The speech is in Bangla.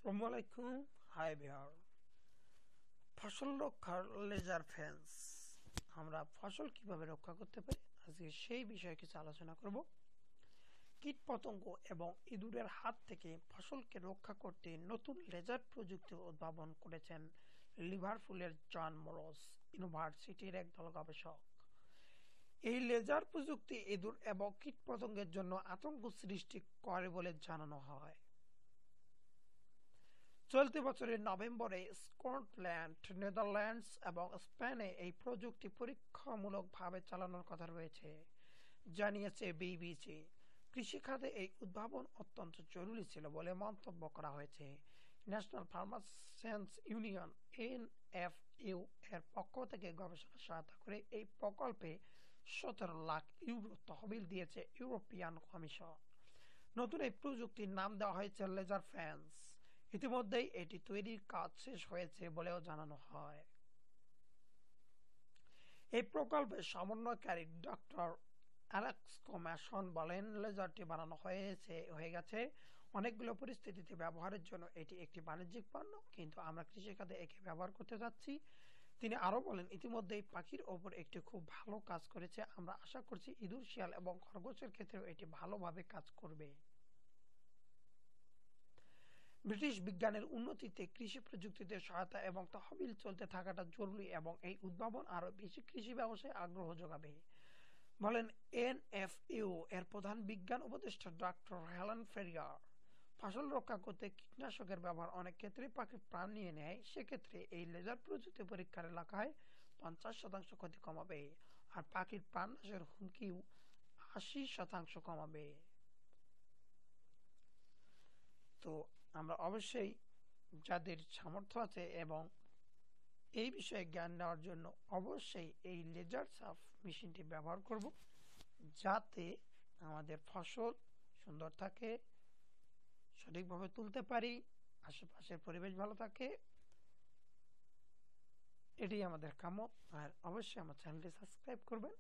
আসসালামু আলাইকুম। হাই বিহার। ফসল রক্ষার লেজার ফেন্স। আমরা ফসল কিভাবে রক্ষা করতে পারি আজকে সেই বিষয়ে কিছু আলোচনা করব। কীট পতঙ্গ এবং ইঁদুরের হাত থেকে ফসলকে রক্ষা করতে নতুন লেজার প্রযুক্তি উদ্ভাবন করেছেন লিভারপুলের জন মোরস ইউনিভার্সিটির একদল গবেষক। এই লেজার প্রযুক্তি ইঁদুর এবং কীট পতঙ্গের জন্য আতঙ্ক সৃষ্টি করে বলে জানানো হয়। চলতি বছরের নভেম্বরে স্কটল্যান্ড, নেদারল্যান্ডস এবং স্পেনে এই প্রযুক্তি পরীক্ষামূলকভাবে চালানোর কথা রয়েছে, জানিয়েছে বিবিসি। কৃষিখাতে এই উদ্ভাবন অত্যন্ত জরুরি ছিল বলে মন্তব্য করা হয়েছে। ন্যাশনাল ফার্মার্স ইউনিয়ন (এনএফইউ) এর পক্ষ থেকে গবেষণা সহায়তা করে এই প্রকল্পে 17 লাখ ইউরো তহবিল দিয়েছে ইউরোপিয়ান কমিশন। নতুন এই প্রযুক্তির নাম দেওয়া হয়েছে লেজার ফেন্স। ইতিমধ্যেই এটি তৈরির কাজ শেষ হয়েছে বলেও জানানো হয়। এই প্রকল্পের সমন্বয়কারী ডক্টর অ্যালেক্স কম্যাশন বলেন, লেজারটি বানানো হয়ে গেছে অনেকগুলো পরিস্থিতিতে ব্যবহারের জন্য। এটি একটি বাণিজ্যিক পণ্য, কিন্তু আমরা কৃষিখাতে একে ব্যবহার করতে যাচ্ছি। তিনি আরো বলেন, ইতিমধ্যেই পাখির ওপর একটি খুব ভালো কাজ করেছে। আমরা আশা করছি ইঁদুর, শিয়াল এবং খরগোশের ক্ষেত্রেও এটি ভালোভাবে কাজ করবে। ব্রিটিশ বিজ্ঞানের উন্নতিতে কৃষি প্রযুক্তিতে সহায়তা এবং তহবিল চলতে থাকাটা জরুরি এবং এই উদ্ভাবন আরো বেশি কৃষি ব্যবসায় আগ্রহ যোগাবে, বলেন এনএফইউ এর প্রধান বিজ্ঞান উপদেষ্টা ডক্টর হেলেন ফেরিয়ার। ফসল রক্ষা করতে কীটনাশকের ব্যবহার অনেক ক্ষেত্রে পাখির প্রাণ নিয়ে নেয়। সেক্ষেত্রে এই লেজার প্রযুক্তি পরীক্ষার এলাকায় 50% ক্ষতি কমাবে, আর পাখির প্রাণ নাশের হুমকিও 80% কমাবে। তো আমরা অবশ্যই যাদের সামর্থ্য আছে এবং এই বিষয়ে জ্ঞান নেওয়ার জন্য অবশ্যই এই লেজার সাফ মেশিনটি ব্যবহার করব, যাতে আমাদের ফসল সুন্দর থাকে, সঠিকভাবে তুলতে পারি, আশেপাশের পরিবেশ ভালো থাকে। এটি আমাদের কাম্য। আর অবশ্যই আমার চ্যানেলটি সাবস্ক্রাইব করবেন।